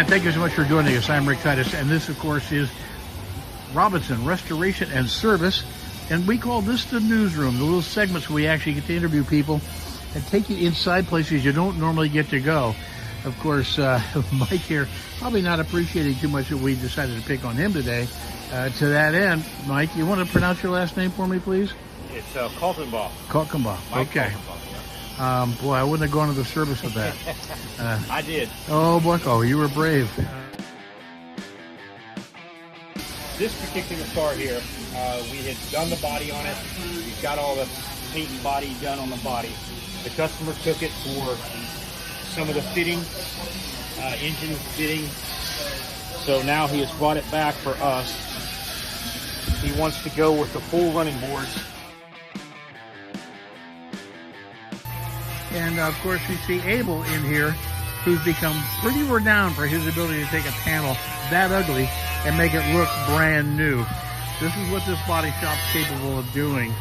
And thank you so much for joining us. I'm Rick Titus, and this, of course, is Robinson Restoration and Service. And we call this the newsroom, the little segments where we actually get to interview people and take you inside places you don't normally get to go. Of course, Mike here, probably not appreciating too much that we decided to pick on him today. To that end, Mike, you want to pronounce your last name for me, please? It's Kaltenbach. Kaltenbach, okay. Boy, I wouldn't have gone to the service with that. I did. Oh, Bucko, you were brave. This particular car here, we had done the body on it. We've got all the paint and body done on the body. The customer took it for some of the fitting, engine fitting. So now he has brought it back for us. He wants to go with the full running boards. And of course, we see Abel in here, who's become pretty renowned for his ability to take a panel that ugly and make it look brand new. This is what this body shop's capable of doing.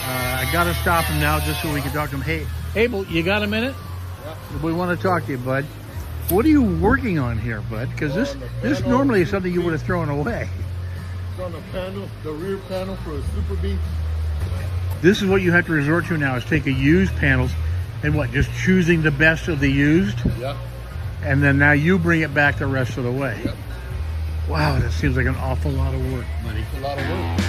I got to stop him now just so we can talk to him. Hey, Abel, you got a minute? Yeah. We want to talk to you, bud. What are you working on here, bud? Because this normally is something you would have thrown away. It's on the panel, the rear panel for a Super B. This is what you have to resort to now, is take a used panels and what, just choosing the best of the used? Yep. And then now you bring it back the rest of the way. Yep. Wow, that seems like an awful lot of work, buddy. It's a lot of work.